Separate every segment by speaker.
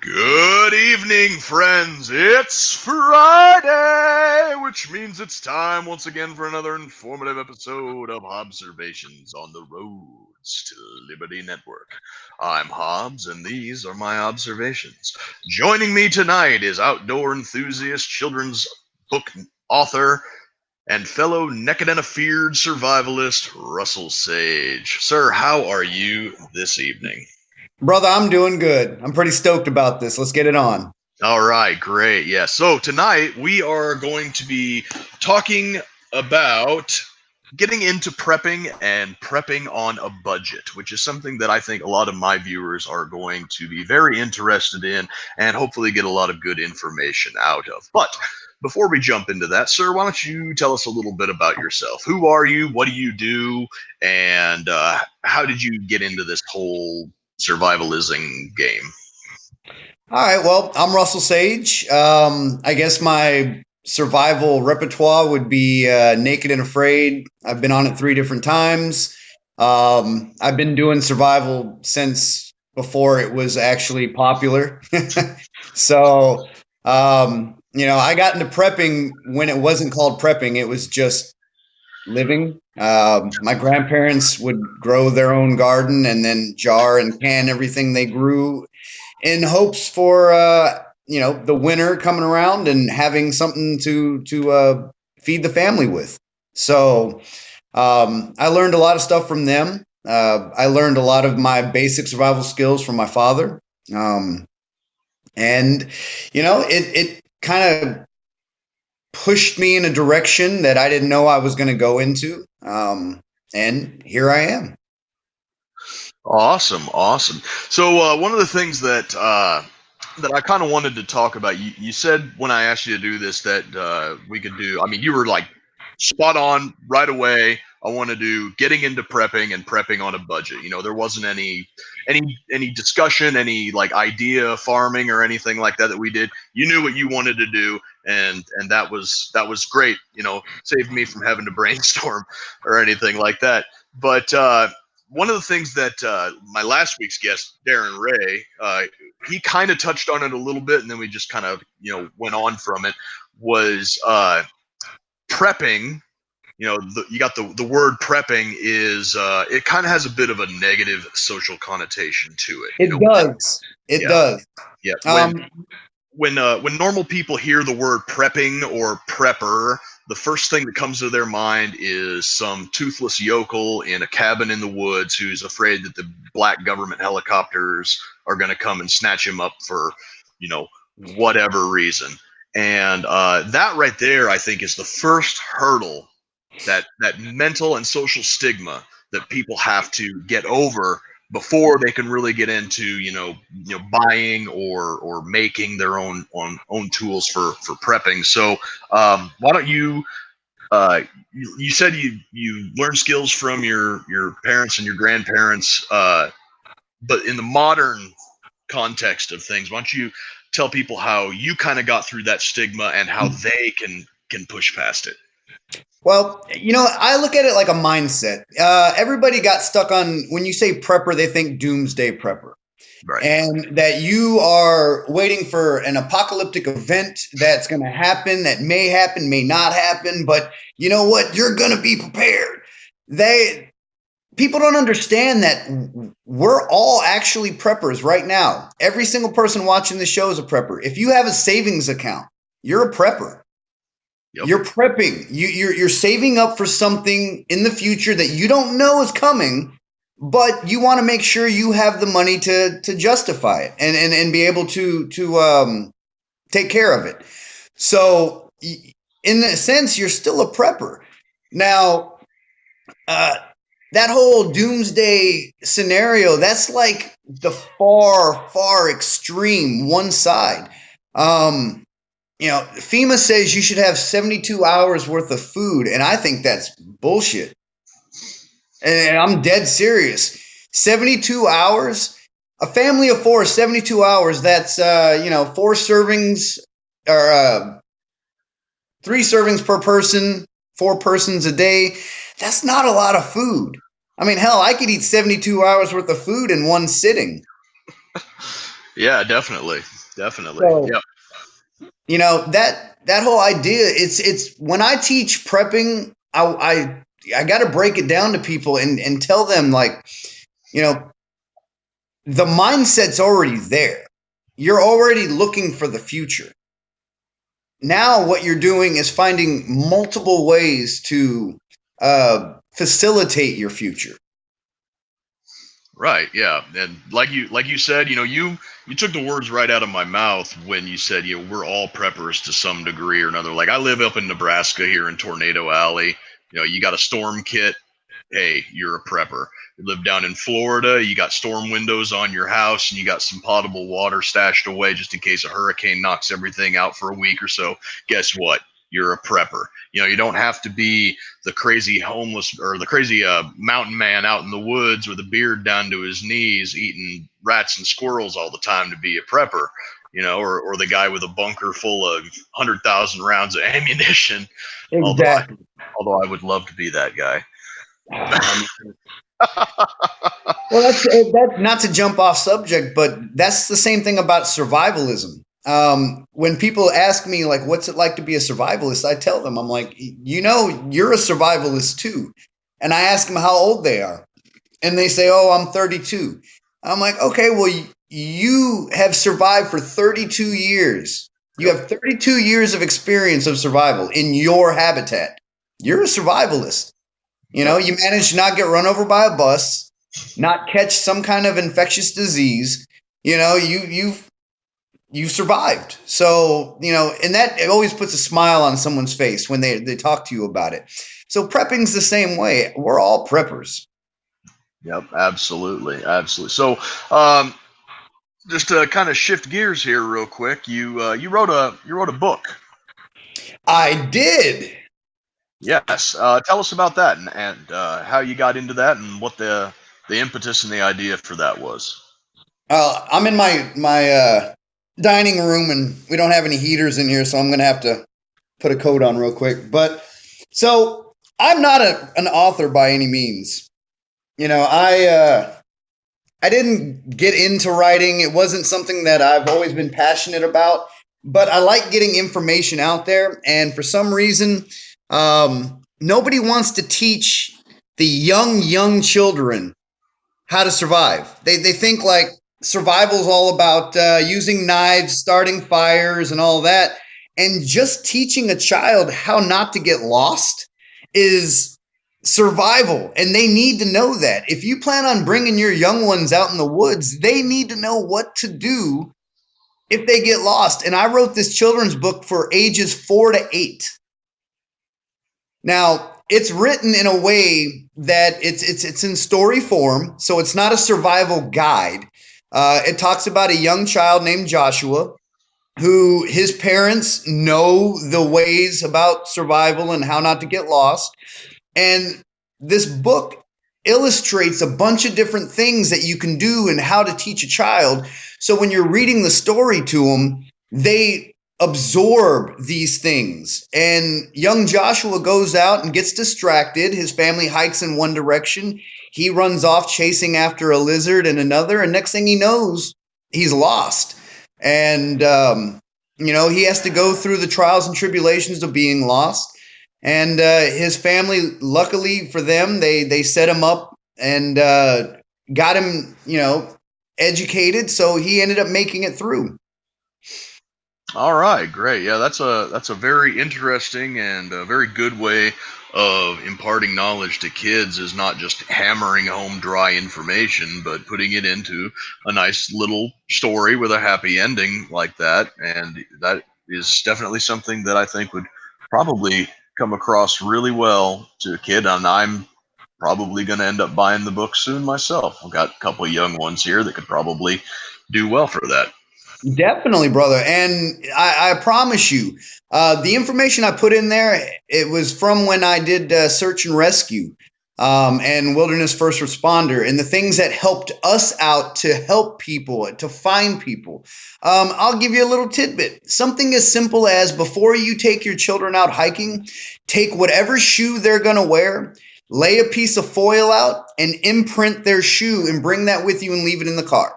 Speaker 1: Good evening, friends. It's Friday, which means it's time once again for another informative episode of Hobbservations on the roads to Liberty Network. I'm Hobbs, and these are my observations. Joining me tonight is outdoor enthusiast, children's book author, and fellow naked and afeared survivalist, Russel Sage. Sir, how are you this evening?
Speaker 2: Brother, I'm doing good. I'm pretty stoked about this. Let's get it on.
Speaker 1: All right, great. Yeah. So tonight we are going to be talking about getting into prepping and prepping on a budget, which is something that I think a lot of my viewers are going to be very interested in and hopefully get a lot of good information out of. But before we jump into that, sir, why don't you tell us a little bit about yourself? Who are you? What do you do? And how did you get into this whole survivalism game?
Speaker 2: All right. Well, I'm Russell Sage. I guess my survival repertoire would be Naked and Afraid. I've been on it 3 different times. I've been doing survival since before it was actually popular. So, I got into prepping when it wasn't called prepping. It was just living. My grandparents would grow their own garden and then jar and can everything they grew in hopes for the winter coming around and having something to feed the family with. So I learned a lot of stuff from them. I learned a lot of my basic survival skills from my father, and it kind of pushed me in a direction that I didn't know I was going to go into. And here I am.
Speaker 1: Awesome, awesome. So one of the things that I kind of wanted to talk about, you said when I asked you to do this that we could do. I mean, you were like spot on right away. I want to do getting into prepping and prepping on a budget. There wasn't any discussion, any like idea farming or anything like that we did. You knew what you wanted to do, and that was great. Saved me from having to brainstorm or anything like that. But one of the things that my last week's guest, Darren Ray, he kind of touched on it a little bit, and then we just kind of went on from it. Was prepping. You got the word prepping is it kind of has a bit of a negative social connotation to it.
Speaker 2: It does. It
Speaker 1: Yeah,
Speaker 2: does.
Speaker 1: yeah.
Speaker 2: Um,
Speaker 1: When normal people hear the word prepping or prepper, the first thing that comes to their mind is some toothless yokel in a cabin in the woods who's afraid that the black government helicopters are going to come and snatch him up for, whatever reason. And that right there, I think, is the first hurdle, that mental and social stigma that people have to get over before they can really get into buying or making their own tools for prepping. So why don't you you said you learned skills from your parents and your grandparents, but in the modern context of things, why don't you tell people how you kind of got through that stigma and how they can push past it?
Speaker 2: well, I look at it like a mindset. Everybody got stuck on when you say prepper, they think doomsday prepper.
Speaker 1: Right.
Speaker 2: And that you are waiting for an apocalyptic event that's going to happen, that may happen, may not happen, but you know what? You're going to be prepared. People don't understand that we're all actually preppers right now. Every single person watching the show is a prepper. If you have a savings account, you're a prepper.
Speaker 1: Yep.
Speaker 2: You're prepping. You're saving up for something in the future that you don't know is coming, but you want to make sure you have the money to justify it and be able to take care of it. So, in a sense, you're still a prepper. Now, that whole doomsday scenario, that's like the far extreme one side. FEMA says you should have 72 hours worth of food, and I think that's bullshit. And I'm dead serious. 72 hours? A family of 4, 72 hours, that's, 4 servings or 3 servings per person, 4 persons a day. That's not a lot of food. I mean, hell, I could eat 72 hours worth of food in one sitting.
Speaker 1: Yeah, definitely. Definitely.
Speaker 2: So,
Speaker 1: Yeah.
Speaker 2: that whole idea, it's when I teach prepping, I got to break it down to people and tell them, like, you know, the mindset's already there. You're already looking for the future. Now, what you're doing is finding multiple ways to facilitate your future.
Speaker 1: Right. Yeah. And like you said, you took the words right out of my mouth when you said, we're all preppers to some degree or another. Like I live up in Nebraska here in Tornado Alley. You got a storm kit. Hey, you're a prepper. You live down in Florida, you got storm windows on your house, and you got some potable water stashed away just in case a hurricane knocks everything out for a week or so. Guess what? You're a prepper. You don't have to be the crazy homeless or the crazy mountain man out in the woods with a beard down to his knees eating rats and squirrels all the time to be a prepper. Or the guy with a bunker full of 100,000 rounds of ammunition. Although I,
Speaker 2: Exactly.
Speaker 1: although I would love to be that guy.
Speaker 2: Well, that's not to jump off subject, but that's the same thing about survivalism. When people ask me, like, what's it like to be a survivalist? I tell them, I'm like, you're a survivalist too. And I ask them how old they are. And they say, oh, I'm 32. I'm like, okay, well, you have survived for 32 years. You
Speaker 1: Yep.
Speaker 2: have 32 years of experience of survival in your habitat. You're a survivalist.
Speaker 1: Yep.
Speaker 2: You managed to not get run over by a bus, not catch some kind of infectious disease. You've survived. So, and that, it always puts a smile on someone's face when they talk to you about it. So prepping's the same way. We're all preppers.
Speaker 1: Yep, absolutely, absolutely. So, um, just to kind of shift gears here, real quick, you wrote a book.
Speaker 2: I did.
Speaker 1: Yes, tell us about that and how you got into that and what the impetus and the idea for that was.
Speaker 2: I'm in my dining room, and we don't have any heaters in here, so I'm gonna have to put a coat on real quick. But so I'm not an author by any means. I didn't get into writing. It wasn't something that I've always been passionate about, but I like getting information out there. And for some reason, nobody wants to teach the young children how to survive. They think like survival is all about using knives, starting fires, and all that. And just teaching a child how not to get lost is survival. And they need to know that. If you plan on bringing your young ones out in the woods, they need to know what to do if they get lost. And I wrote this children's book for ages 4 to 8. Now, it's written in a way that it's in story form, so it's not a survival guide. It talks about a young child named Joshua who his parents know the ways about survival and how not to get lost. And this book illustrates a bunch of different things that you can do and how to teach a child. So when you're reading the story to them, they absorb these things. And young Joshua goes out and gets distracted. His family hikes in one direction. He runs off chasing after a lizard in another. And next thing he knows, he's lost. And, he has to go through the trials and tribulations of being lost. And his family, luckily for them, they set him up and got him, educated. So he ended up making it through.
Speaker 1: All right, great. Yeah, that's a very interesting and a very good way of imparting knowledge to kids is not just hammering home dry information, but putting it into a nice little story with a happy ending like that. And that is definitely something that I think would probably come across really well to a kid. And I'm probably going to end up buying the book soon myself. I've got a couple of young ones here that could probably do well for that.
Speaker 2: Definitely, brother. And I promise you, the information I put in there, it was from when I did search and rescue and wilderness first responder and the things that helped us out to help people, to find people. I'll give you a little tidbit. Something as simple as before you take your children out hiking, take whatever shoe they're going to wear, lay a piece of foil out and imprint their shoe and bring that with you and leave it in the car.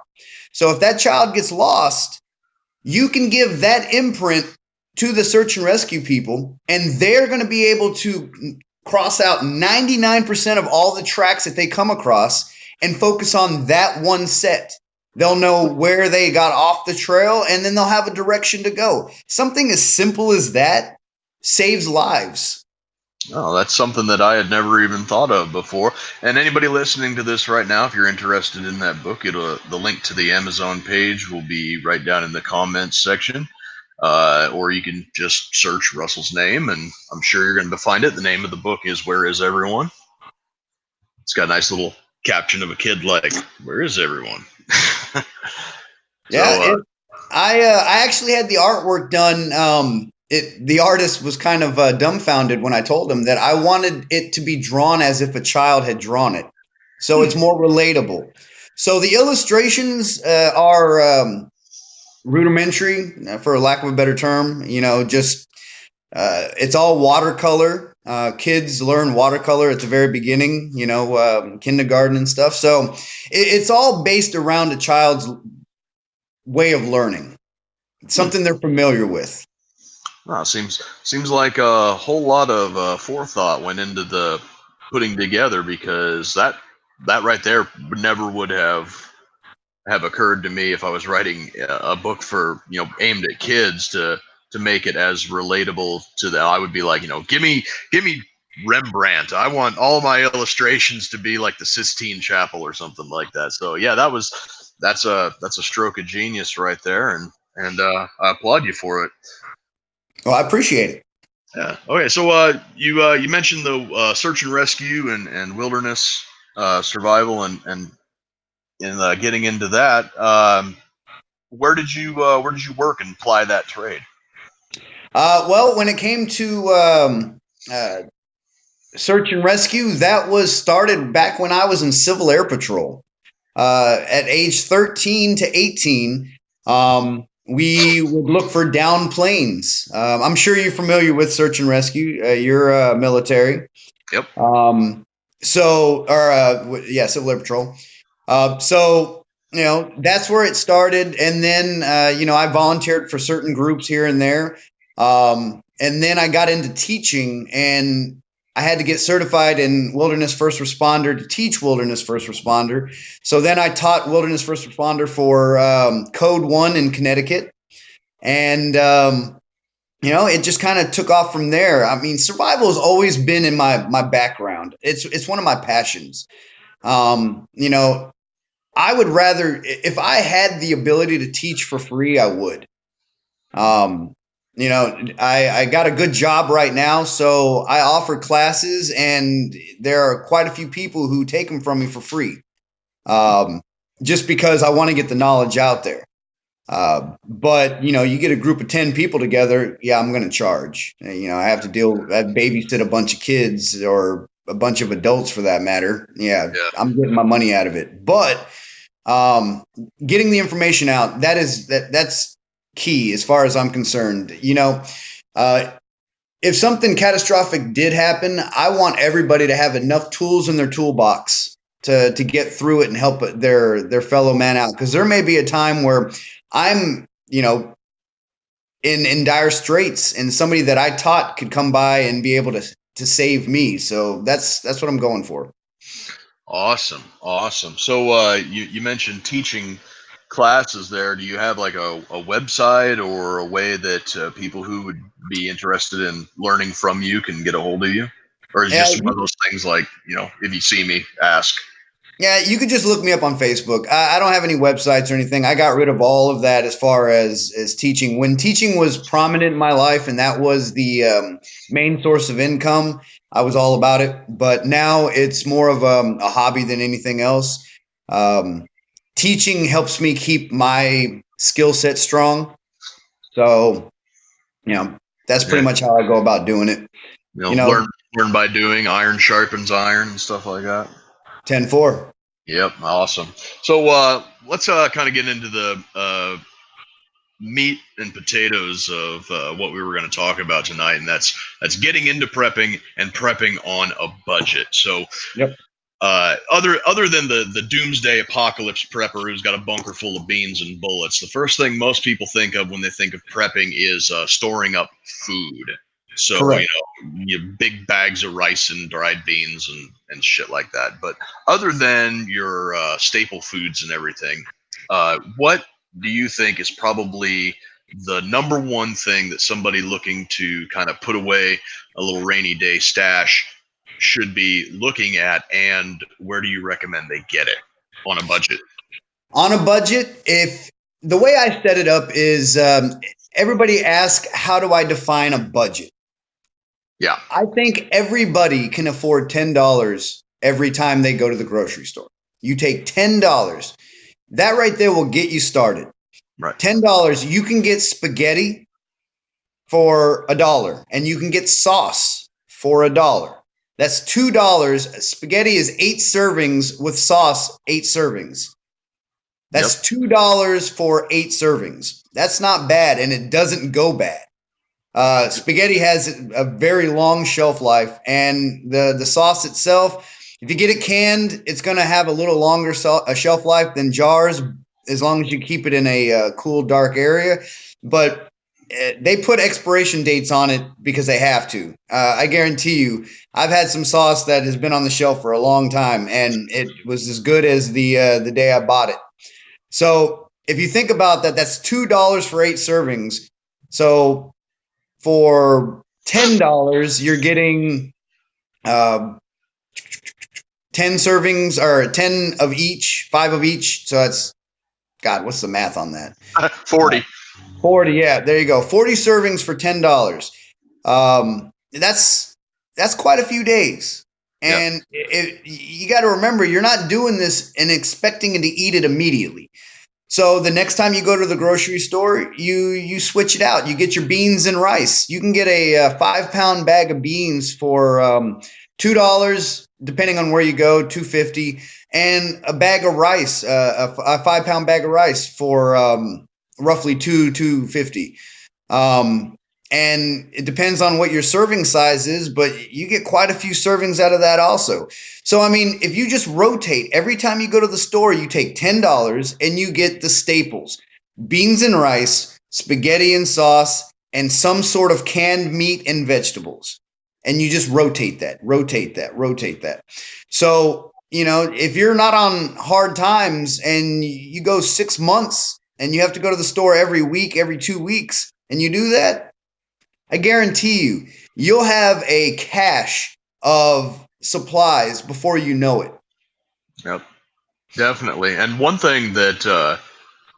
Speaker 2: So if that child gets lost, You can give that imprint to the search and rescue people, and they're going to be able to cross out 99% of all the tracks that they come across and focus on that one set. They'll know where they got off the trail, and then they'll have a direction to go. Something as simple as that saves lives.
Speaker 1: Oh, that's something that I had never even thought of before. And anybody listening to this right now, if you're interested in that book, the link to the Amazon page will be right down in the comments section. Or you can just search Russell's name, and I'm sure you're going to find it. The name of the book is "Where Is Everyone?" It's got a nice little caption of a kid like, "Where is everyone?"
Speaker 2: Yeah, I actually had the artwork done. The artist was kind of dumbfounded when I told him that I wanted it to be drawn as if a child had drawn it, so it's more relatable. So the illustrations are rudimentary, for lack of a better term. Just it's all watercolor. Kids learn watercolor at the very beginning, kindergarten and stuff. So it's all based around a child's way of learning, something they're familiar with.
Speaker 1: Wow, seems like a whole lot of forethought went into the putting together, because that right there never would have occurred to me if I was writing a book for aimed at kids to make it as relatable to them. I would be like, give me Rembrandt. I want all my illustrations to be like the Sistine Chapel or something like that. So yeah, that's a stroke of genius right there, and I applaud you for it.
Speaker 2: Well, I appreciate it.
Speaker 1: Yeah. Okay. So you mentioned the search and rescue and wilderness survival and getting into that. Where did you work and apply that trade?
Speaker 2: Well, when it came to uh, search and rescue, that was started back when I was in Civil Air Patrol. At age 13 to 18, we would look for downed planes. I'm sure you're familiar with search and rescue. You're military.
Speaker 1: Yep.
Speaker 2: Yeah, Civil Air Patrol. So that's where it started, and then I volunteered for certain groups here and there, and then I got into teaching, and I had to get certified in wilderness first responder to teach wilderness first responder. So then I taught wilderness first responder for Code One in Connecticut, and it just kind of took off from there. I mean, survival has always been in my background. It's one of my passions. You know, I would rather, if I had the ability to teach for free, I would. Um, I got a good job right now, so I offer classes, and there are quite a few people who take them from me for free, um, just because I want to get the knowledge out there. But you get a group of 10 people together, yeah, I'm going to charge. I have to babysit a bunch of kids or a bunch of adults for that matter. Yeah,
Speaker 1: Yeah.
Speaker 2: I'm getting my money out of it. But um, getting the information out, that's key as far as I'm concerned. Uh, if something catastrophic did happen, I want everybody to have enough tools in their toolbox to get through it and help their fellow man out. Because there may be a time where I'm, in dire straits, and somebody that I taught could come by and be able to save me. So that's what I'm going for.
Speaker 1: Awesome. Awesome. So you mentioned teaching classes there. Do you have like a website or a way that people who would be interested in learning from you can get a hold of you? Or is it
Speaker 2: Yeah,
Speaker 1: just one of those things like, if you see me, ask?
Speaker 2: yeah, you could just look me up on Facebook. I don't have any websites or anything. I got rid of all of that as far as teaching. When teaching was prominent in my life, and that was the main source of income, I was all about it. But now it's more of a hobby than anything else. Um, Teaching helps me keep my skill set strong. So, that's
Speaker 1: Yeah.
Speaker 2: pretty much how I go about doing it.
Speaker 1: Learn by doing. Iron sharpens iron and stuff like that.
Speaker 2: 10-4.
Speaker 1: Yep, awesome. So let's kind of get into the meat and potatoes of what we were going to talk about tonight, and that's getting into prepping and prepping on a budget. So
Speaker 2: Yep.
Speaker 1: Other than the doomsday apocalypse prepper who's got a bunker full of beans and bullets, the first thing most people think of when they think of prepping is storing up food. So
Speaker 2: Correct.
Speaker 1: big bags of rice and dried beans and shit like that. But other than your staple foods and everything, what do you think is probably the number one thing that somebody looking to kind of put away a little rainy day stash should be looking at, and where do you recommend they get it on a budget?
Speaker 2: On a budget, if the way I set it up is everybody asks, how do I define a budget?
Speaker 1: Yeah.
Speaker 2: I think everybody can afford $10 every time they go to the grocery store. You take $10. That right there will get you started.
Speaker 1: Right.
Speaker 2: $10, you can get spaghetti for $1 and you can get sauce for $1. That's $2. Spaghetti is 8 servings with sauce, 8 servings. That's
Speaker 1: Yep.
Speaker 2: $2 for 8 servings. That's not bad, and it doesn't go bad. Spaghetti has a very long shelf life, and the sauce itself, if you get it canned, it's going to have a little longer shelf life than jars, as long as you keep it in a cool, dark area. But they put expiration dates on it because they have to. I guarantee you, I've had some sauce that has been on the shelf for a long time, and it was as good as the day I bought it. So if you think about that, that's $2 for 8 servings. So for $10, you're getting 10 servings or 10 of each, 5 of each. So that's, God, what's the math on that?
Speaker 1: 40.
Speaker 2: 40. Yeah, there you go. 40 servings for $10. That's quite a few days.
Speaker 1: Yep.
Speaker 2: And you got to remember, you're not doing this and expecting to eat it immediately. So the next time you go to the grocery store, you switch it out. You get your beans and rice. You can get a 5-pound bag of beans for $2, depending on where you go, $2.50, and a bag of rice, a 5-pound bag of rice for roughly $2.50. And it depends on what your serving size is, but you get quite a few servings out of that also. So, I mean, if you just rotate every time you go to the store, you take $10 and you get the staples: beans and rice, spaghetti and sauce, and some sort of canned meat and vegetables. And you just rotate that, rotate that, rotate that. So, if you're not on hard times and you go 6 months and you have to go to the store every week, every 2 weeks, and you do that, I guarantee you'll have a cache of supplies before you know it.
Speaker 1: Yep. Definitely. And one thing that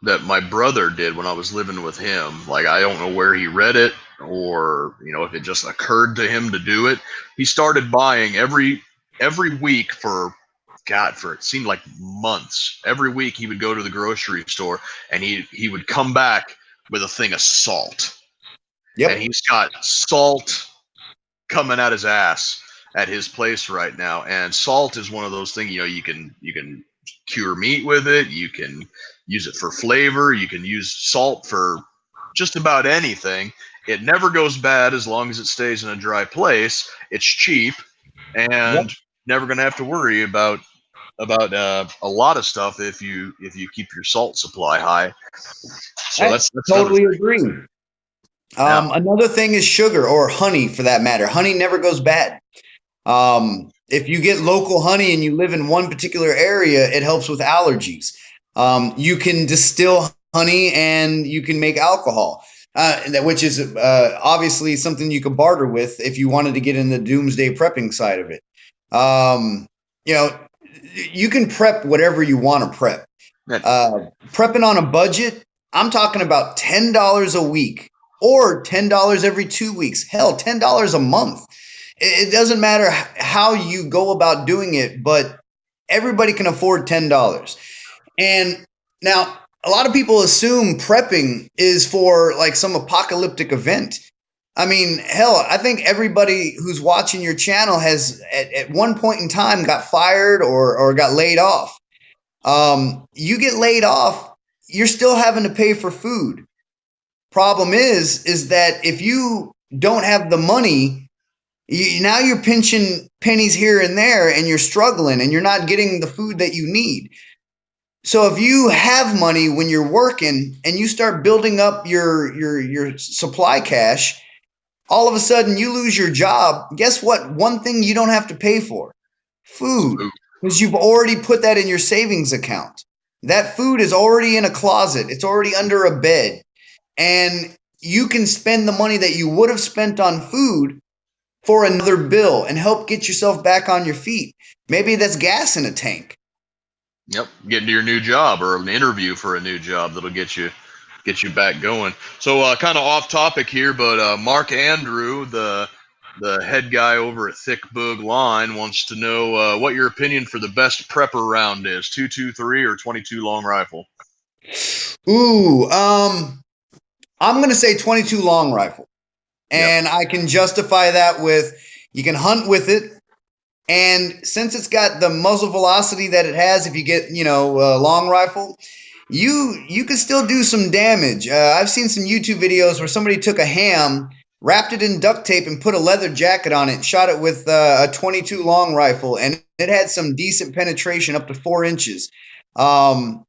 Speaker 1: my brother did when I was living with him, like, I don't know where he read it or if it just occurred to him to do it. He started buying every week for it seemed like months. Every week he would go to the grocery store and he would come back with a thing of salt.
Speaker 2: Yep.
Speaker 1: And he's got salt coming out his ass at his place right now. And salt is one of those things, you can cure meat with it. You can use it for flavor. You can use salt for just about anything. It never goes bad as long as it stays in a dry place. It's cheap and never going to have to worry about a lot of stuff if you keep your salt supply high. So
Speaker 2: I
Speaker 1: that's
Speaker 2: totally
Speaker 1: another thing.
Speaker 2: agree.
Speaker 1: Yeah.
Speaker 2: Another thing is sugar, or honey for that matter. Honey never goes bad. If you get local honey and you live in one particular area, it helps with allergies. You can distill honey and you can make alcohol, which is obviously something you could barter with if you wanted to get in the doomsday prepping side of it. You can prep whatever you want to prep. Prepping on a budget, I'm talking about $10 a week or $10 every 2 weeks. Hell, $10 a month. It doesn't matter how you go about doing it, but everybody can afford $10. And now a lot of people assume prepping is for like some apocalyptic event. I mean, hell, I think everybody who's watching your channel has at one point in time got fired or got laid off. You get laid off, you're still having to pay for food. Problem is that if you don't have the money, Now you're pinching pennies here and there, and you're struggling, and you're not getting the food that you need. So if you have money when you're working and you start building up your supply cash, all of a sudden you lose your job. Guess what? One thing you don't have to pay for: food, because you've already put that in your savings account. That food is already in a closet. It's already under a bed, and you can spend the money that you would have spent on food for another bill and help get yourself back on your feet. Maybe that's gas in a tank.
Speaker 1: Yep, getting to your new job or an interview for a new job that'll get you back going. So kind of off topic here, but Mark Andrew, the head guy over at Thick Boog Line, wants to know what your opinion for the best prepper round is: 223 or 22 long rifle.
Speaker 2: Ooh, I'm gonna say 22 long rifle, and I can justify that with you can hunt with it, and since it's got the muzzle velocity that it has, if you get a long rifle, you can still do some damage. I've seen some YouTube videos where somebody took a ham, wrapped it in duct tape, and put a leather jacket on it, and shot it with a 22 long rifle, and it had some decent penetration up to 4 inches. And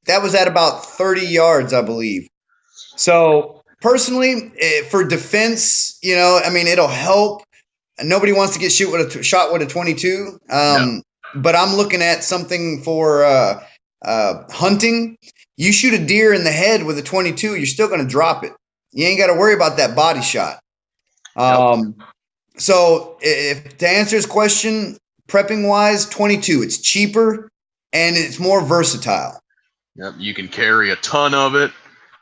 Speaker 2: that was at about 30 yards, I believe. So personally, for defense, I mean, it'll help. Nobody wants to get shot with a 22. But I'm looking at something for hunting. You shoot a deer in the head with a 22, you're still going to drop it. You ain't got to worry about that body shot. So if to answer his question, prepping wise, 22, it's cheaper and it's more versatile.
Speaker 1: Yep, you can carry a ton of it.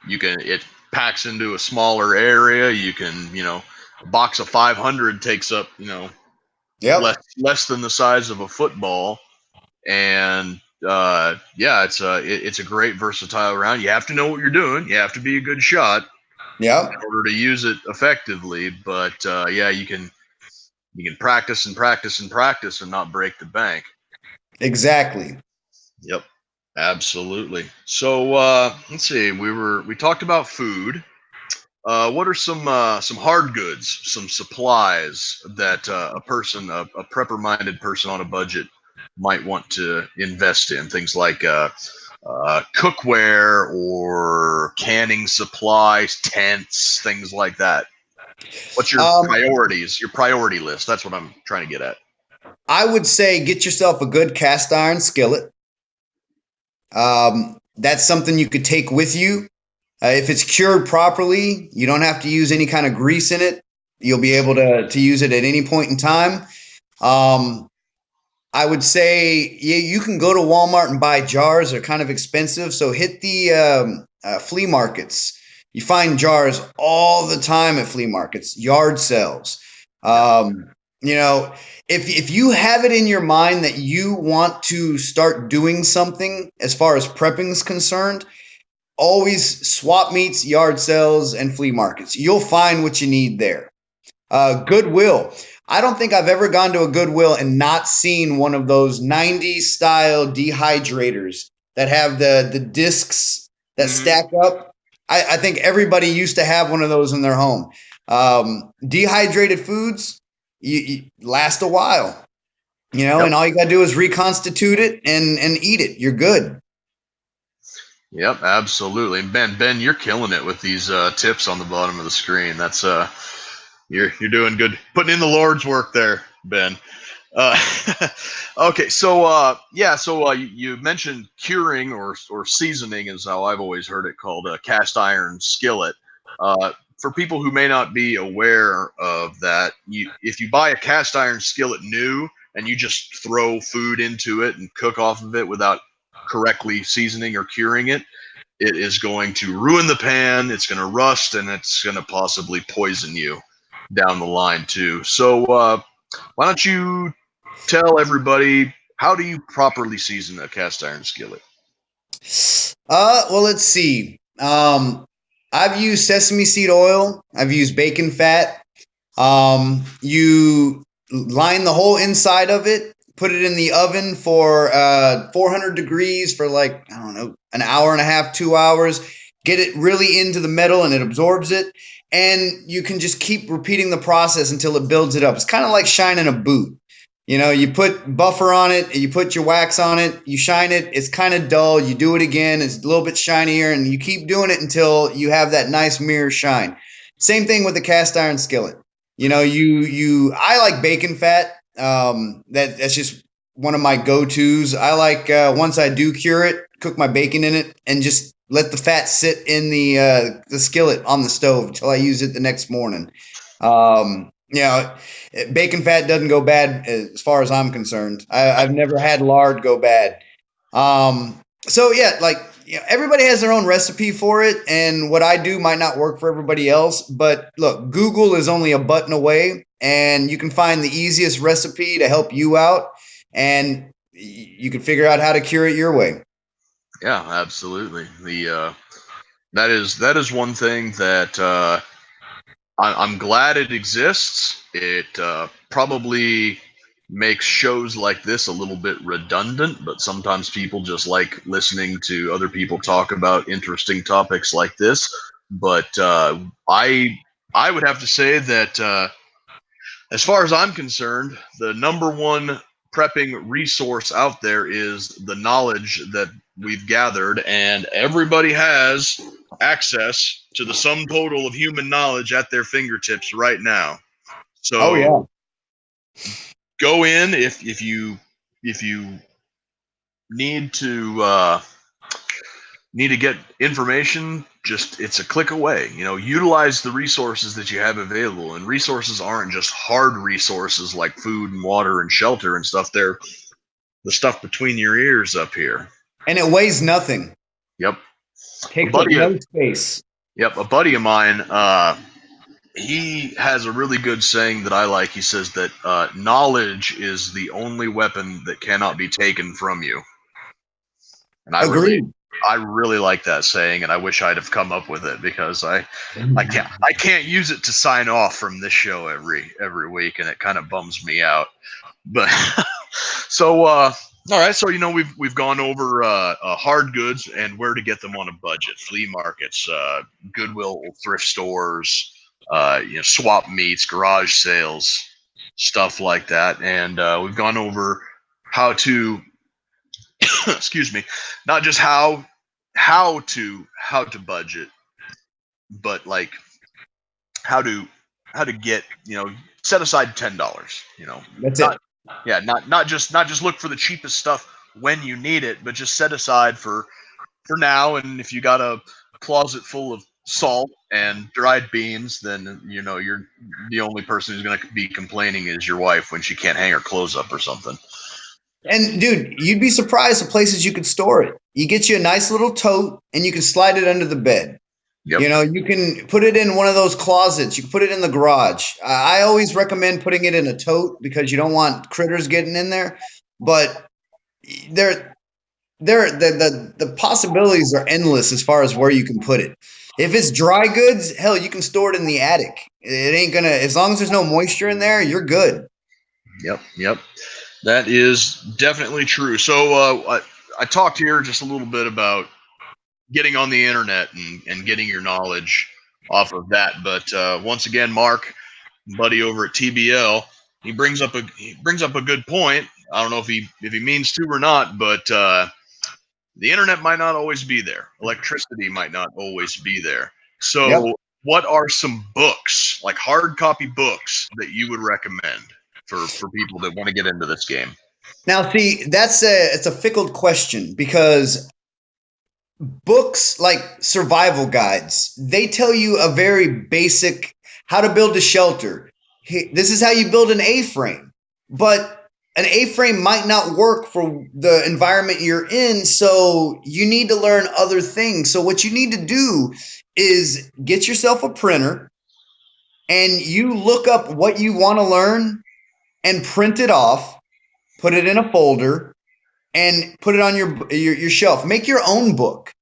Speaker 1: It packs into a smaller area. You can, a box of 500 takes up, less than the size of a football. And it's a great versatile round. You have to know what you're doing. You have to be a good shot in order to use it effectively. But you can practice and practice and practice and not break the bank.
Speaker 2: Exactly.
Speaker 1: Yep, absolutely. So let's see. We talked about food. What are some hard goods, some supplies that a prepper-minded person on a budget might want to invest in? Things like cookware or canning supplies, tents, things like that. What's your priorities? Your priority list. That's what I'm trying to get at.
Speaker 2: I would say get yourself a good cast iron skillet. That's something you could take with you. If it's cured properly, you don't have to use any kind of grease in it. You'll be able to use it at any point in time. I would say you can go to Walmart and buy jars. They're kind of expensive, so hit the flea markets. You find jars all the time at flea markets, yard sales. If you have it in your mind that you want to start doing something as far as prepping is concerned, always swap meets, yard sales, and flea markets. You'll find what you need there. Goodwill. I don't think I've ever gone to a Goodwill and not seen one of those 90s style dehydrators that have the discs that stack up. I think everybody used to have one of those in their home. Dehydrated foods, you last a while, and all you got to do is reconstitute it and eat it. You're good.
Speaker 1: Yep, absolutely. Ben, you're killing it with these tips on the bottom of the screen. That's you're doing good, putting in the Lord's work there, Ben. Okay, so you mentioned curing or seasoning is how I've always heard it called, a cast iron skillet. For people who may not be aware of that, if you buy a cast iron skillet new and you just throw food into it and cook off of it without correctly seasoning or curing it, it is going to ruin the pan. It's going to rust, and it's going to possibly poison you down the line too. So why don't you tell everybody, how do you properly season a cast iron skillet?
Speaker 2: Well, let's see. I've used sesame seed oil. I've used bacon fat. You line the whole inside of it, put it in the oven for 400 degrees for, like, I don't know, an hour and a half, 2 hours. get it really into the metal and it absorbs it. And you can just keep repeating the process until it builds it up. It's kind of like shining a boot. You put buffer on it, you put your wax on it, you shine it, it's kind of dull, you do it again, it's a little bit shinier, and you keep doing it until you have that nice mirror shine. Same thing with the cast iron skillet. I like bacon fat. That's just one of my go-tos. I like once I do cure it, cook my bacon in it, and just let the fat sit in the skillet on the stove until I use it the next morning. Um, you know, Bacon fat doesn't go bad as far as I'm concerned. I've never had lard go bad. So yeah, everybody has their own recipe for it, and what I do might not work for everybody else. But look, Google is only a button away, and you can find the easiest recipe to help you out, and you can figure out how to cure it your way.
Speaker 1: Yeah, absolutely. That is one thing that I'm glad it exists. It probably makes shows like this a little bit redundant, but sometimes people just like listening to other people talk about interesting topics like this. But I would have to say that as far as I'm concerned, the number one prepping resource out there is the knowledge that we've gathered, and everybody has access to the sum total of human knowledge at their fingertips right now.
Speaker 2: Oh
Speaker 1: So
Speaker 2: yeah.
Speaker 1: go in if you need to get information, just it's a click away. Utilize the resources that you have available, and resources aren't just hard resources like food and water and shelter and stuff. They're the stuff between your ears up here.
Speaker 2: And it weighs nothing.
Speaker 1: Yep. a
Speaker 2: Takes up
Speaker 1: buddy of
Speaker 2: no space.
Speaker 1: Yep, a buddy of mine, he has a really good saying that I like. He says that knowledge is the only weapon that cannot be taken from you. And
Speaker 2: Agreed.
Speaker 1: I really like that saying, and I wish I'd have come up with it, because I can't use it to sign off from this show every week, and it kind of bums me out. But so all right, so we've gone over hard goods and where to get them on a budget: flea markets, Goodwill, thrift stores, swap meets, garage sales, stuff like that. And we've gone over how to excuse me, not just how to budget, but like how to get, set aside $10.
Speaker 2: That's it.
Speaker 1: Not Yeah, not just look for the cheapest stuff when you need it, but just set aside for now. And if you got a closet full of salt and dried beans, then you're the only person who's going to be complaining is your wife when she can't hang her clothes up or something.
Speaker 2: And dude, you'd be surprised the places you could store it. You get you a nice little tote and you can slide it under the bed.
Speaker 1: Yep.
Speaker 2: You can put it in one of those closets. You can put it in the garage. I always recommend putting it in a tote because you don't want critters getting in there. But the possibilities are endless as far as where you can put it. If it's dry goods, hell, you can store it in the attic. It ain't gonna, as long as there's no moisture in there, you're good.
Speaker 1: Yep. That is definitely true. So I talked here just a little bit about getting on the internet and getting your knowledge off of that. But once again, Mark, buddy over at TBL, he brings up a good point. I don't know if he means to or not, but the internet might not always be there. Electricity might not always be there.
Speaker 2: Yep.
Speaker 1: So what are some books, like hard copy books, that you would recommend for people that want to get into this game?
Speaker 2: Now, see, it's a fickle question because books like survival guides, they tell you a very basic how to build a shelter. This is how you build an A-frame. But an A-frame might not work for the environment you're in, so you need to learn other things. So what you need to do is get yourself a printer and you look up what you want to learn and print it off, put it in a folder, and put it on your shelf. Make your own book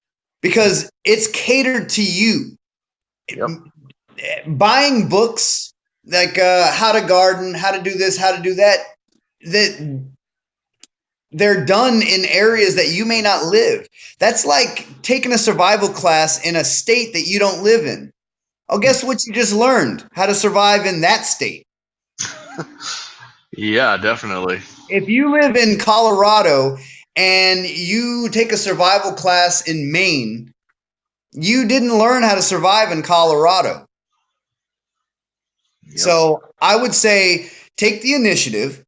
Speaker 2: because it's catered to you.
Speaker 1: Yep.
Speaker 2: Buying books like how to garden, how to do this, how to do that, they're done in areas that you may not live. That's like taking a survival class in a state that you don't live in. Oh, guess what you just learned? How to survive in that state.
Speaker 1: Yeah, definitely.
Speaker 2: If you live in Colorado and you take a survival class in Maine, you didn't learn how to survive in Colorado.
Speaker 1: Yep.
Speaker 2: So I would say take the initiative,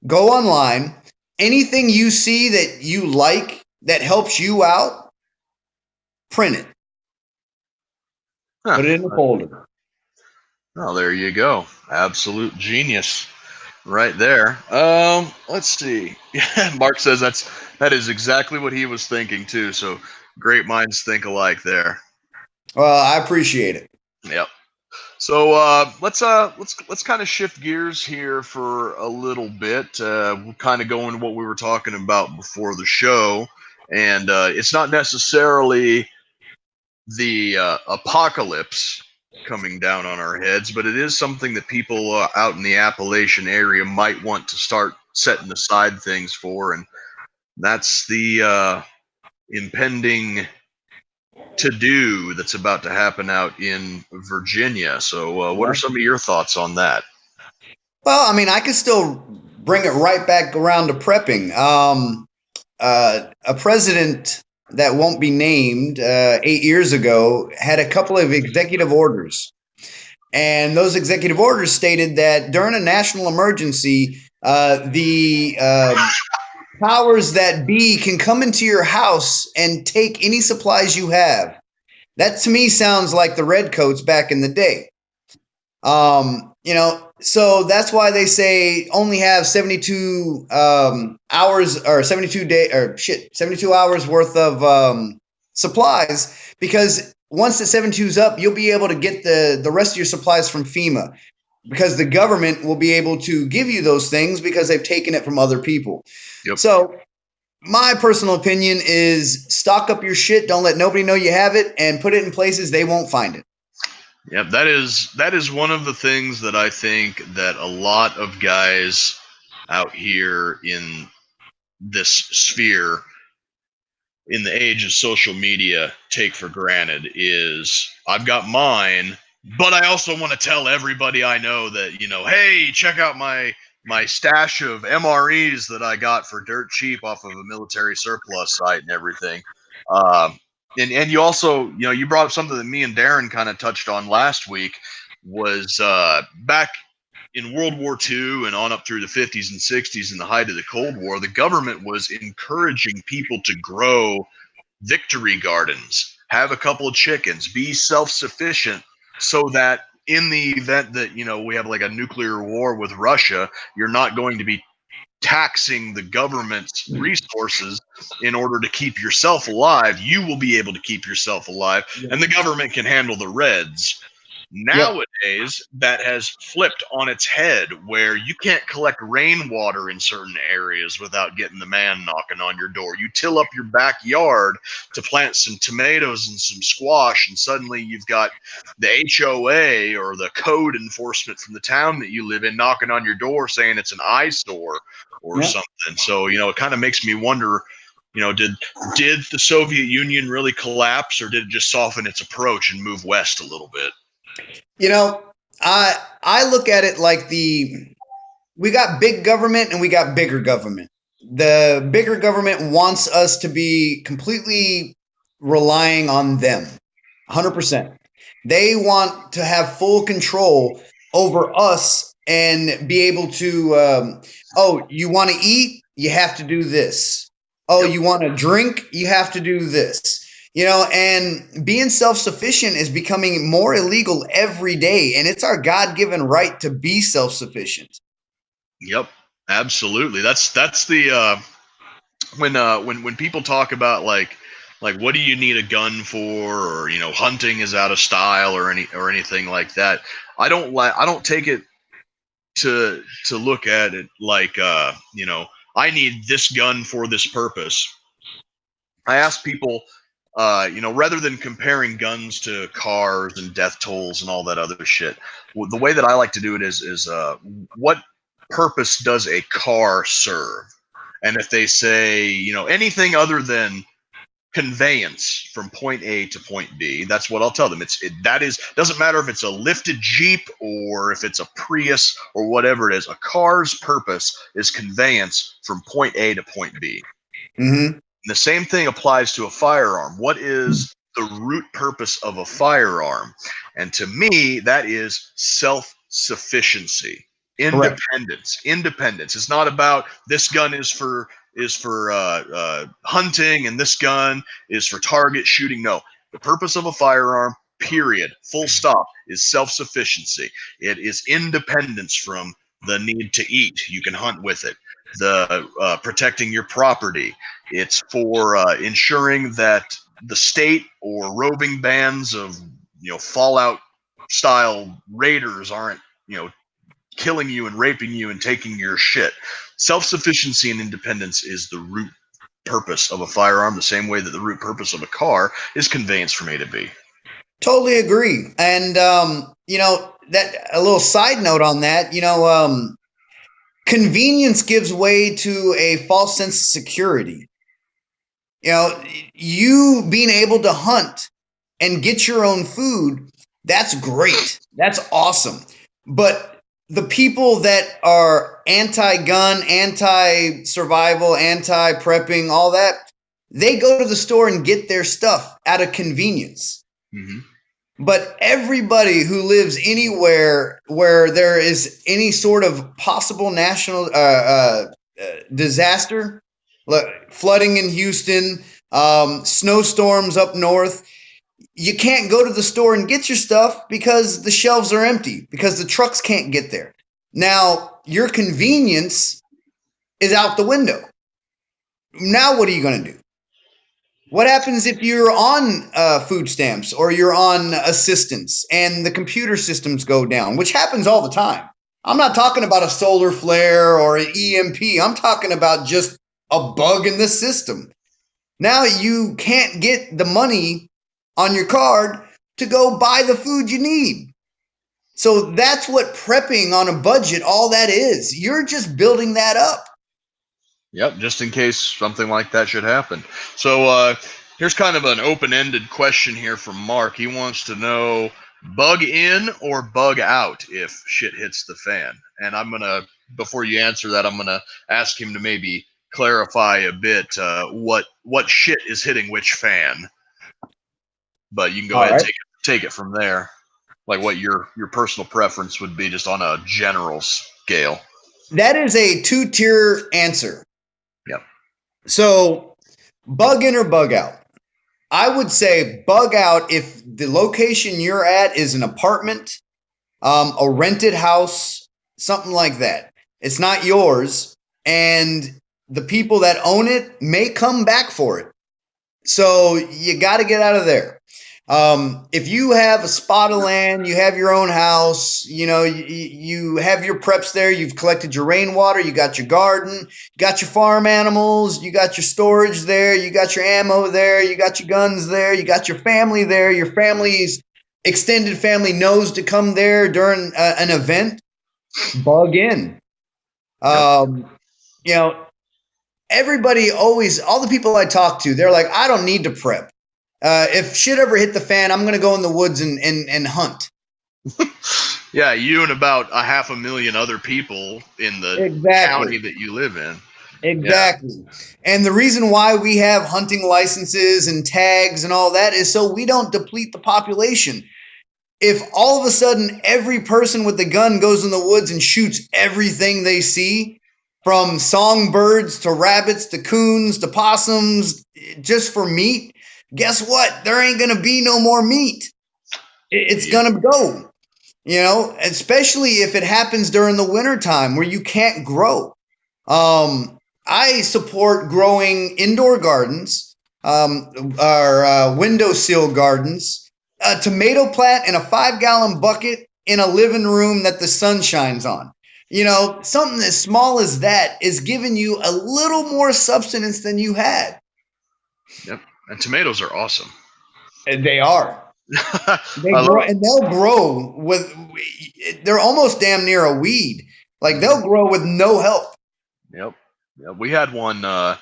Speaker 2: go online, anything you see that you like that helps you out, print it,
Speaker 1: Huh.
Speaker 2: put it in a folder.
Speaker 1: Oh, there you go. Absolute genius right there. Let's see. Mark says that is exactly what he was thinking too. So great minds think alike there.
Speaker 2: Well, I appreciate it.
Speaker 1: Yep. So let's kind of shift gears here for a little bit. We'll kind of go into what we were talking about before the show, and it's not necessarily the apocalypse coming down on our heads, but it is something that people out in the Appalachian area might want to start setting aside things for, and that's the impending to do that's about to happen out in Virginia. So, what are
Speaker 2: Yeah.
Speaker 1: some of your thoughts on that?
Speaker 2: Well, I mean, I can still bring it right back around to prepping. A president that won't be named 8 years ago had a couple of executive orders. And those executive orders stated that during a national emergency, the powers that be can come into your house and take any supplies you have. That to me sounds like the redcoats back in the day. So that's why they say only have 72 hours or 72 hours worth of supplies, because once the 72 is up, you'll be able to get the rest of your supplies from FEMA, because the government will be able to give you those things because they've taken it from other people.
Speaker 1: Yep.
Speaker 2: So my personal opinion is stock up your shit, don't let nobody know you have it, and put it in places they won't find it.
Speaker 1: Yep, that is one of the things that I think that a lot of guys out here in this sphere in the age of social media take for granted is I've got mine, but I also want to tell everybody I know that, hey, check out my stash of MREs that I got for dirt cheap off of a military surplus site and everything. And you also, you brought up something that me and Darren kind of touched on last week was back in World War II and on up through the 50s and 60s in the height of the Cold War, the government was encouraging people to grow victory gardens, have a couple of chickens, be self-sufficient, so that in the event that we have like a nuclear war with Russia, you're not going to be taxing the government's resources in order to keep yourself alive. You will be able to keep yourself alive, and the government can handle the Reds.
Speaker 2: Yep.
Speaker 1: Nowadays, that has flipped on its head where you can't collect rainwater in certain areas without getting the man knocking on your door. You till up your backyard to plant some tomatoes and some squash, and suddenly you've got the HOA or the code enforcement from the town that you live in knocking on your door saying it's an eyesore or
Speaker 2: Yep.
Speaker 1: something. So, it kind of makes me wonder, did the Soviet Union really collapse, or did it just soften its approach and move west a little bit?
Speaker 2: You know, I look at it like we got big government and we got bigger government. The bigger government wants us to be completely relying on them, 100%. They want to have full control over us and be able to. Oh, you want to eat? You have to do this. Oh,
Speaker 1: Yep.
Speaker 2: you want to drink? You have to do this. And being self-sufficient is becoming more illegal every day, and it's our God-given right to be self-sufficient.
Speaker 1: Yep, absolutely. That's the when people talk about like what do you need a gun for, or hunting is out of style or anything like that. I don't take it to look at it like I need this gun for this purpose. I ask people, rather than comparing guns to cars and death tolls and all that other shit, the way that I like to do it is what purpose does a car serve? And if they say, anything other than conveyance from point A to point B, that's what I'll tell them. Doesn't matter if it's a lifted Jeep or if it's a Prius or whatever it is. A car's purpose is conveyance from point A to point B.
Speaker 2: Mm-hmm.
Speaker 1: The same thing applies to a firearm. What is the root purpose of a firearm? And to me, that is self-sufficiency,
Speaker 2: Correct.
Speaker 1: independence. Independence. It's not about this gun is for hunting and this gun is for target shooting. No, the purpose of a firearm, period, full stop, is self-sufficiency. It is independence from the need to eat. You can hunt with it. The protecting your property. It's for ensuring that the state or roving bands of Fallout style raiders aren't killing you and raping you and taking your shit. Self-sufficiency and independence is the root purpose of a firearm, the same way that the root purpose of a car is conveyance from A to B.
Speaker 2: Totally agree. And that a little side note on that, convenience gives way to a false sense of security. You being able to hunt and get your own food, that's great. That's awesome. But the people that are anti-gun, anti-survival, anti-prepping, all that, they go to the store and get their stuff out of convenience.
Speaker 1: Mm-hmm.
Speaker 2: But everybody who lives anywhere where there is any sort of possible national disaster, like flooding in Houston, snowstorms up north, you can't go to the store and get your stuff because the shelves are empty, because the trucks can't get there. Now, your convenience is out the window. Now, what are you going to do? What happens if you're on food stamps or you're on assistance and the computer systems go down, which happens all the time? I'm not talking about a solar flare or an EMP. I'm talking about just a bug in the system. Now you can't get the money on your card to go buy the food you need. So that's what prepping on a budget, all that is. You're just building that up.
Speaker 1: Yep, just in case something like that should happen. So here's kind of an open-ended question here from Mark. He wants to know, bug in or bug out if shit hits the fan? And before you answer that, I'm gonna ask him to maybe clarify a bit what shit is hitting which fan. But you can go ahead and take it from there, like what your personal preference would be, just on a general scale.
Speaker 2: That is a 2-tier answer.
Speaker 1: Yep.
Speaker 2: So, bug in or bug out? I would say bug out if the location you're at is an apartment, a rented house, something like that. It's not yours, and the people that own it may come back for it. So you got to get out of there. If you have a spot of land, you have your own house, you have your preps there, you've collected your rainwater, you got your garden, you got your farm animals, you got your storage there, you got your ammo there, you got your guns there, you got your family there, your family's extended family knows to come there during an event, bug in. Everybody always, all the people I talk to, they're like, I don't need to prep. If shit ever hit the fan, I'm going to go in the woods and hunt.
Speaker 1: Yeah, you and about 500,000 other people in the county that you live in.
Speaker 2: Exactly. Yeah. And the reason why we have hunting licenses and tags and all that is so we don't deplete the population. If all of a sudden every person with a gun goes in the woods and shoots everything they see, from songbirds to rabbits to coons to possums, just for meat, guess what? There ain't going to be no more meat. It's going to go, especially if it happens during the wintertime where you can't grow. I support growing indoor gardens, our windowsill gardens, a tomato plant in a 5-gallon bucket in a living room that the sun shines on. Something as small as that is giving you a little more substance than you had.
Speaker 1: Yep. And tomatoes are awesome.
Speaker 2: And they are. They'll grow they're almost damn near a weed. Like they'll grow with no help.
Speaker 1: Yep. Yeah, we had one. It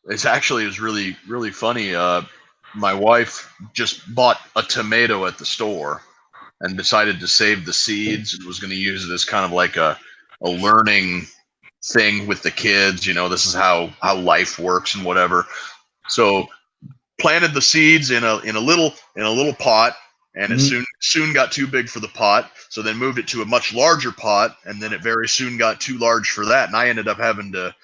Speaker 1: was really really funny. My wife just bought a tomato at the store and decided to save the seeds and was going to use it as kind of like a learning thing with the kids. You know, this is how life works and whatever. So planted the seeds in a little pot, and it
Speaker 2: Mhm.
Speaker 1: soon got too big for the pot. So then moved it to a much larger pot, and then it very soon got too large for that, and I ended up having to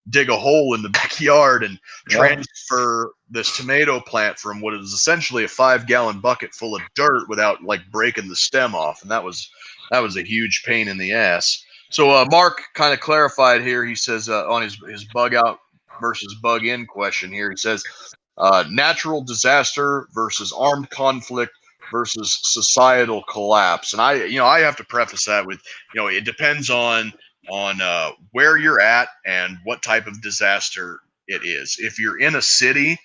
Speaker 1: dig a hole in the backyard and
Speaker 2: Yep.
Speaker 1: transfer this tomato plant from what is essentially a 5-gallon bucket full of dirt without like breaking the stem off, and that was a huge pain in the ass. So Mark kind of clarified here. He says on his bug out versus bug in question here, he says natural disaster versus armed conflict versus societal collapse. And I have to preface that with, it depends on where you're at and what type of disaster it is. If you're in a city,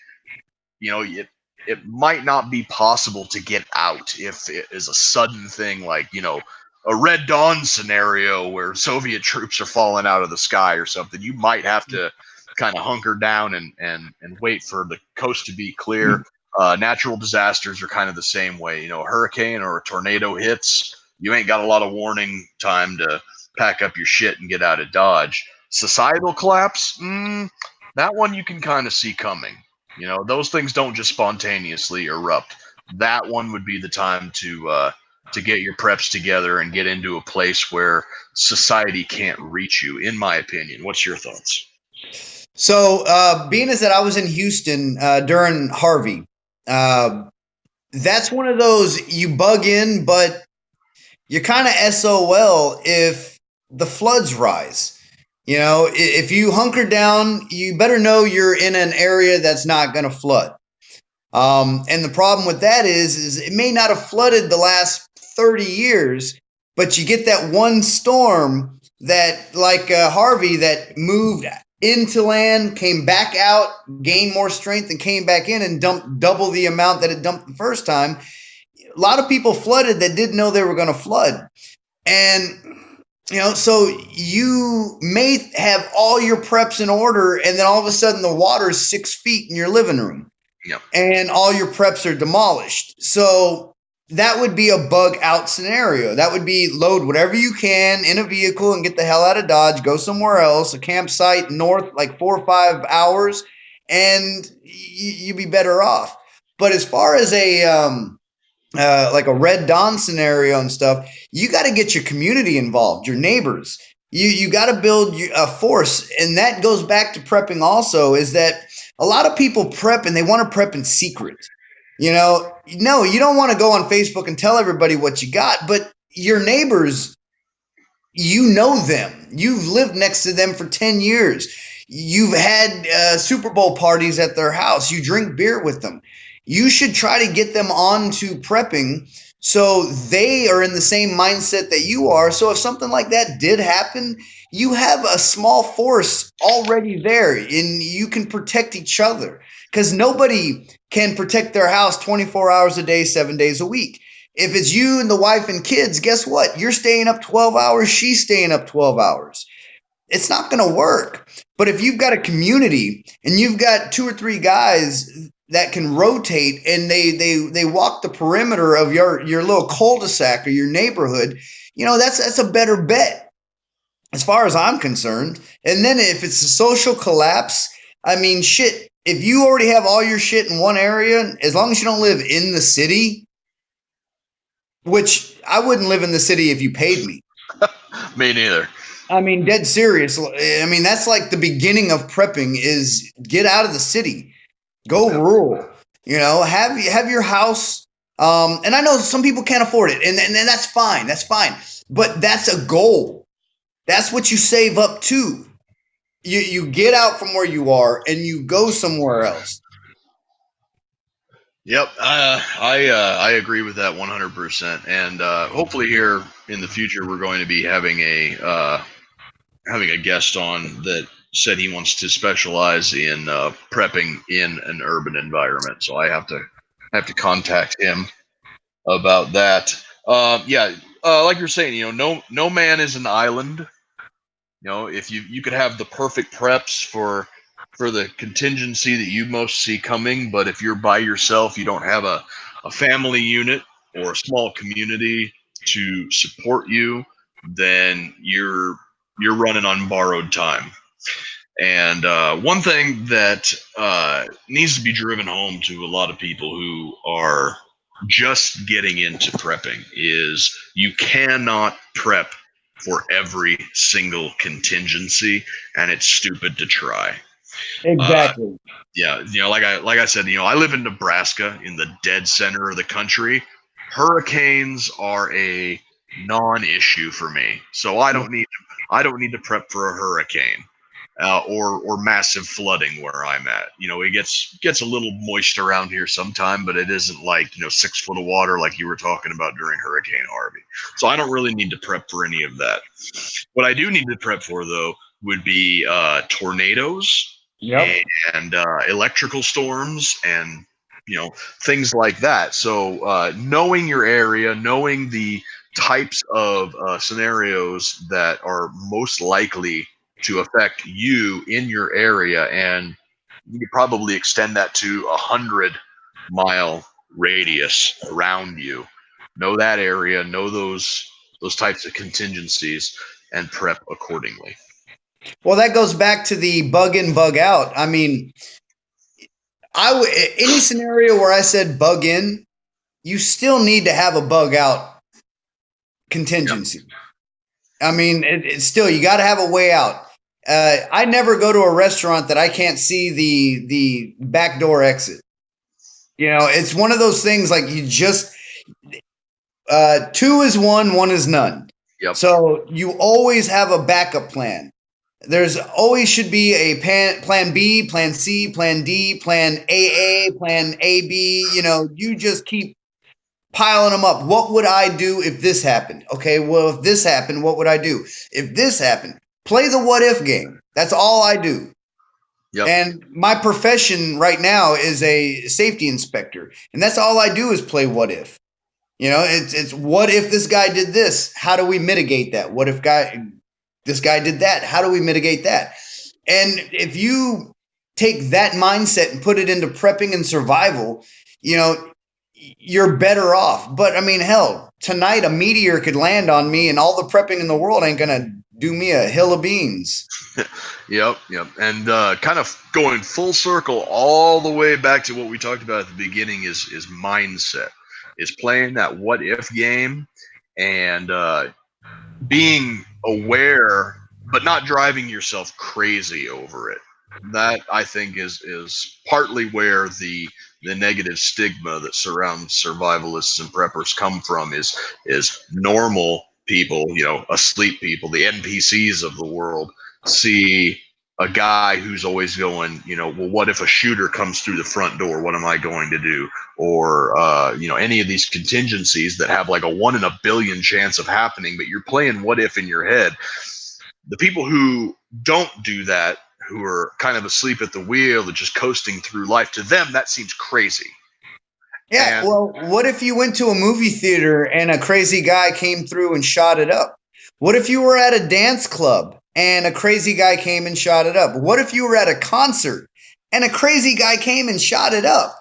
Speaker 1: it might not be possible to get out if it is a sudden thing like, a Red Dawn scenario where Soviet troops are falling out of the sky or something. You might have to kind of hunker down and wait for the coast to be clear. Natural disasters are kind of the same way. A hurricane or a tornado hits, you ain't got a lot of warning time to pack up your shit and get out of Dodge. Societal collapse, that one you can kind of see coming. Those things don't just spontaneously erupt. That one would be the time to get your preps together and get into a place where society can't reach you. In my opinion, what's your thoughts?
Speaker 2: So, being as that I was in Houston during Harvey, uh, that's one of those you bug in, but you're kind of SOL if the floods rise. If you hunker down, you better know you're in an area that's not going to flood. And the problem with that is it may not have flooded the last 30 years, but you get that one storm that, like Harvey, that moved into land, came back out, gained more strength, and came back in and dumped double the amount that it dumped the first time. A lot of people flooded that didn't know they were going to flood. And so you may have all your preps in order, and then all of a sudden the water's 6 feet in your living room
Speaker 1: Yep.
Speaker 2: and all your preps are demolished. So that would be a bug out scenario. That would be load whatever you can in a vehicle and get the hell out of Dodge, go somewhere else, a campsite north, like 4 or 5 hours, and you'd be better off. But as far as like a Red Dawn scenario and stuff, you got to get your community involved, your neighbors. You got to build a force, and that goes back to prepping. Also, is that a lot of people prep and they want to prep in secret. No, you don't want to go on Facebook and tell everybody what you got, but your neighbors, you know them. You've lived next to them for 10 years. You've had Super Bowl parties at their house. You drink beer with them. You should try to get them onto prepping so they are in the same mindset that you are. So if something like that did happen, you have a small force already there and you can protect each other because nobody can protect their house 24 hours a day, 7 days a week. If it's you and the wife and kids, guess what? You're staying up 12 hours, she's staying up 12 hours. It's not going to work. But if you've got a community and you've got 2 or 3 guys that can rotate and they walk the perimeter of your little cul-de-sac or your neighborhood, that's a better bet as far as I'm concerned. And then if it's a social collapse, I mean, shit, if you already have all your shit in one area, as long as you don't live in the city, which I wouldn't live in the city if you paid me.
Speaker 1: Me neither.
Speaker 2: I mean, dead serious. I mean, that's like the beginning of prepping is get out of the city, go
Speaker 1: Yep.
Speaker 2: rural. Have your house. And I know some people can't afford it, and that's fine. That's fine. But that's a goal. That's what you save up to. You get out from where you are and you go somewhere else.
Speaker 1: Yep, I agree with that 100%, and hopefully here in the future we're going to be having a guest on that said he wants to specialize in prepping in an urban environment. So I have to contact him about that. Yeah, like you're saying, no man is an island. If you could have the perfect preps for the contingency that you most see coming, but if you're by yourself, you don't have a family unit or a small community to support you, then you're running on borrowed time. And one thing that needs to be driven home to a lot of people who are just getting into prepping is you cannot prep for every single contingency, and it's stupid to try. Uh,
Speaker 2: Exactly.
Speaker 1: yeah, like I said, I live in Nebraska, in the dead center of the country. Hurricanes are a non-issue for me, so I don't need to prep for a hurricane. Or massive flooding where I'm at. It gets a little moist around here sometime, but it isn't like 6 foot of water like you were talking about during Hurricane Harvey. So I don't really need to prep for any of that. What I do need to prep for though would be tornadoes
Speaker 2: Yep.
Speaker 1: and electrical storms and things like that. So knowing your area, knowing the types of scenarios that are most likely to affect you in your area, and you could probably extend that to 100-mile radius around you. Know that area, know those types of contingencies, and prep accordingly.
Speaker 2: Well, that goes back to the bug in, bug out. I mean, any scenario where I said bug in, you still need to have a bug out
Speaker 1: Yep.
Speaker 2: contingency. I mean, it's still, you got to have a way out. I never go to a restaurant that I can't see the back door exit. It's one of those things like you just two is one is none.
Speaker 1: Yep.
Speaker 2: So you always have a backup plan. There's always should be a plan B, plan C, plan D, plan AA, plan AB. You just keep piling them up. What would I do if this happened? Okay, well, if this happened, what would I do? If this happened, play the what if game. That's all I do.
Speaker 1: Yep.
Speaker 2: And my profession right now is a safety inspector, and that's all I do is play what if. It's what if this guy did this? How do we mitigate that? What if this guy did that? How do we mitigate that? And if you take that mindset and put it into prepping and survival, you're better off. But I mean, hell, tonight a meteor could land on me, and all the prepping in the world ain't gonna do me a hill of beans.
Speaker 1: Yep. And kind of going full circle all the way back to what we talked about at the beginning is mindset, is playing that what if game and being aware, but not driving yourself crazy over it. That I think is partly where the negative stigma that surrounds survivalists and preppers come from is normal people, asleep people, the NPCs of the world see a guy who's always going, well, what if a shooter comes through the front door? What am I going to do? Or any of these contingencies that have like a 1 in a billion chance of happening, but you're playing what if in your head. The people who don't do that, who are kind of asleep at the wheel and just coasting through life, to them that seems crazy.
Speaker 2: Yeah,
Speaker 1: And
Speaker 2: well, what if you went to a movie theater and a crazy guy came through and shot it up? What if you were at a dance club and a crazy guy came and shot it up? What if you were at a concert and a crazy guy came and shot it up?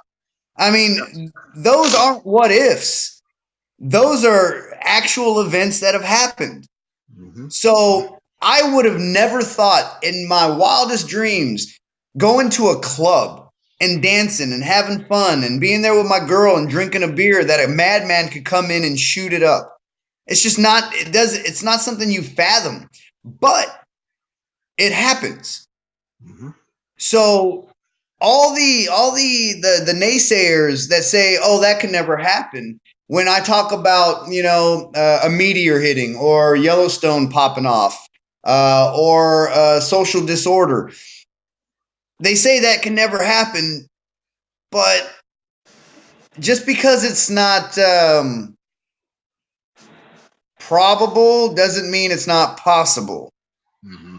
Speaker 2: I mean, those aren't what ifs. Those are actual events that have happened. So I would have never thought in my wildest dreams going to a club and dancing and having fun and being there with my girl and drinking a beer that a madman could come in and shoot it up. It's just not, it's not something you fathom, but it happens.
Speaker 1: Mhm.
Speaker 2: So all the naysayers that say, "Oh, that can never happen," when I talk about a meteor hitting or Yellowstone popping off or social disorder, they say that can never happen. But just because it's not probable doesn't mean it's not possible.
Speaker 1: Mm-hmm.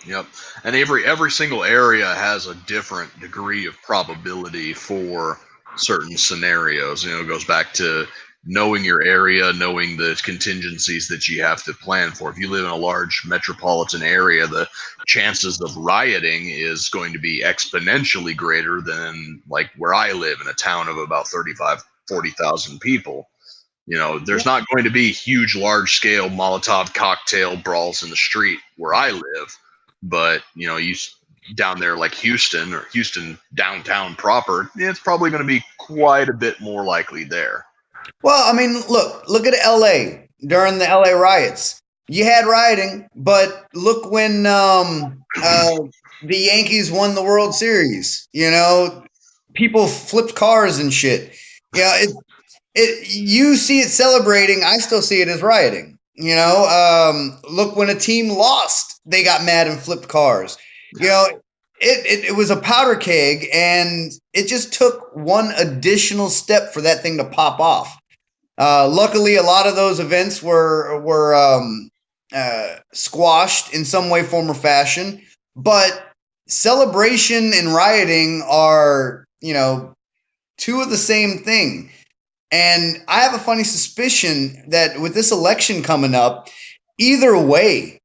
Speaker 1: Yep. And every single area has a different degree of probability for certain scenarios. It goes back to knowing your area, knowing the contingencies that you have to plan for. If you live in a large metropolitan area, the chances of rioting is going to be exponentially greater than like where I live in a town of about 35, 40,000 people. There's not going to be huge, large scale Molotov cocktail brawls in the street where I live, but you down there like Houston or Houston downtown proper, it's probably going to be quite a bit more likely there.
Speaker 2: Well, I mean, look at LA during the LA riots. You had rioting, but look when the Yankees won the World Series. People flipped cars and shit. You see it celebrating. I still see it as rioting. Look when a team lost, they got mad and flipped cars. It was a powder keg, and it just took one additional step for that thing to pop off. Luckily, a lot of those events were squashed in some way, form, or fashion. But celebration and rioting are, two of the same thing. And I have a funny suspicion that with this election coming up, either way,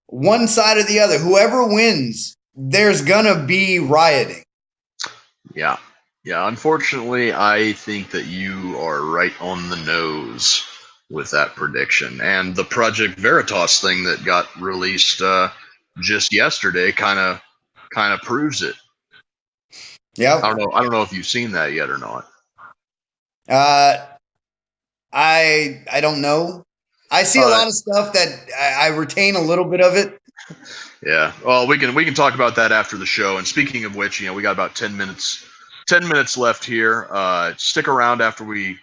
Speaker 2: one side or the other, whoever wins, there's gonna be rioting.
Speaker 1: Yeah. Yeah. Unfortunately, I think that you are right on the nose with that prediction. And the Project Veritas thing that got released just yesterday kind of proves it.
Speaker 2: Yeah.
Speaker 1: I don't know if you've seen that yet or not.
Speaker 2: I don't know. I see a lot of stuff that I retain a little bit of it.
Speaker 1: Yeah. Well, we can talk about that after the show. And speaking of which, we got about 10 minutes left here. Stick around after we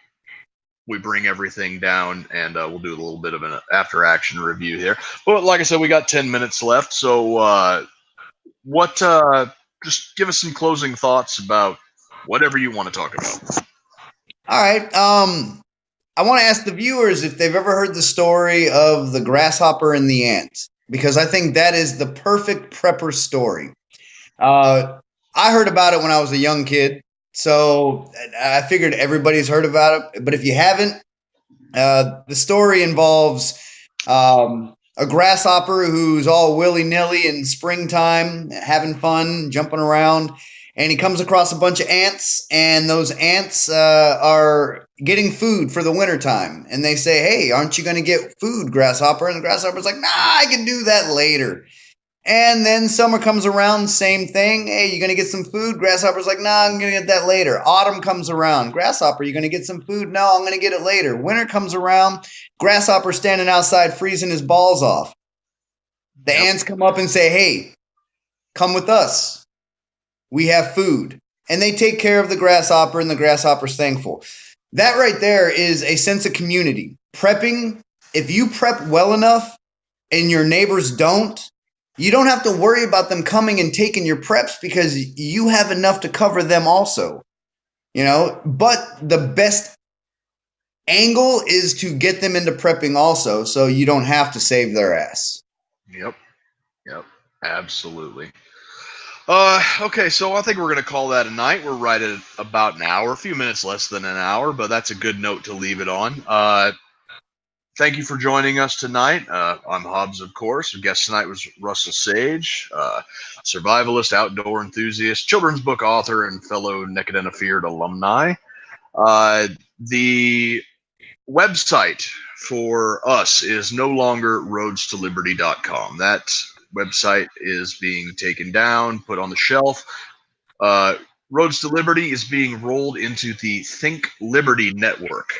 Speaker 1: bring everything down, and we'll do a little bit of an after action review here. But like I said, we got 10 minutes left. So just give us some closing thoughts about whatever you want to talk about.
Speaker 2: All right. I want to ask the viewers if they've ever heard the story of the grasshopper and the ant, because I think that is the perfect prepper story. I heard about it when I was a young kid, so I figured everybody's heard about it. But if you haven't, the story involves a grasshopper who's all willy nilly in springtime, having fun, jumping around. And he comes across a bunch of ants, and those ants are getting food for the wintertime. And they say, "Hey, aren't you going to get food, grasshopper?" And the grasshopper's like, "Nah, I can do that later." And then summer comes around, same thing. "Hey, you gonna get some food?" Grasshopper's like, "Nah, I'm gonna get that later." Autumn comes around. "Grasshopper, you gonna get some food?" "No, I'm gonna get it later." Winter comes around. Grasshopper standing outside freezing his balls off. The ants come up and say, "Hey, come with us. We have food." And they take care of the grasshopper, and the grasshopper's thankful. That right there is a sense of community. Prepping, if you prep well enough and your neighbors don't, you don't have to worry about them coming and taking your preps because you have enough to cover them also. But the best angle is to get them into prepping also, so you don't have to save their ass.
Speaker 1: Yep. Absolutely. Okay, so I think we're going to call that a night. We're right at about an hour, a few minutes less than an hour, but that's a good note to leave it on. Thank you for joining us tonight. I'm Hobbs, of course. Our guest tonight was Russel Sage, survivalist, outdoor enthusiast, children's book author, and fellow Naked and Afeared alumni. The website for us is no longer roadstoliberty.com. That website is being taken down, put on the shelf. Roads to Liberty is being rolled into the Think Liberty network.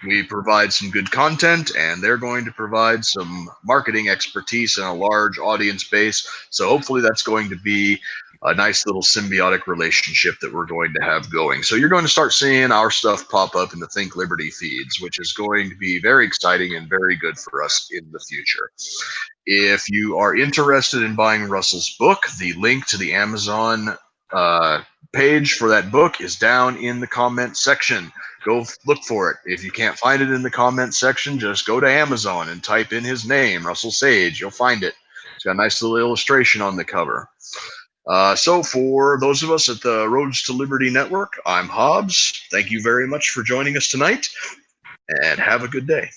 Speaker 1: We provide some good content, and they're going to provide some marketing expertise and a large audience base. So hopefully that's going to be a nice little symbiotic relationship that we're going to have going. So you're going to start seeing our stuff pop up in the Think Liberty feeds, which is going to be very exciting and very good for us in the future. If you are interested in buying Russell's book, the link to the Amazon page for that book is down in the comment section. Go look for it. If you can't find it in the comment section, just go to Amazon and type in his name, Russel Sage. You'll find it. It's got a nice little illustration on the cover. So for those of us at the Roads to Liberty Network, I'm Hobbs. Thank you very much for joining us tonight. and have a good day.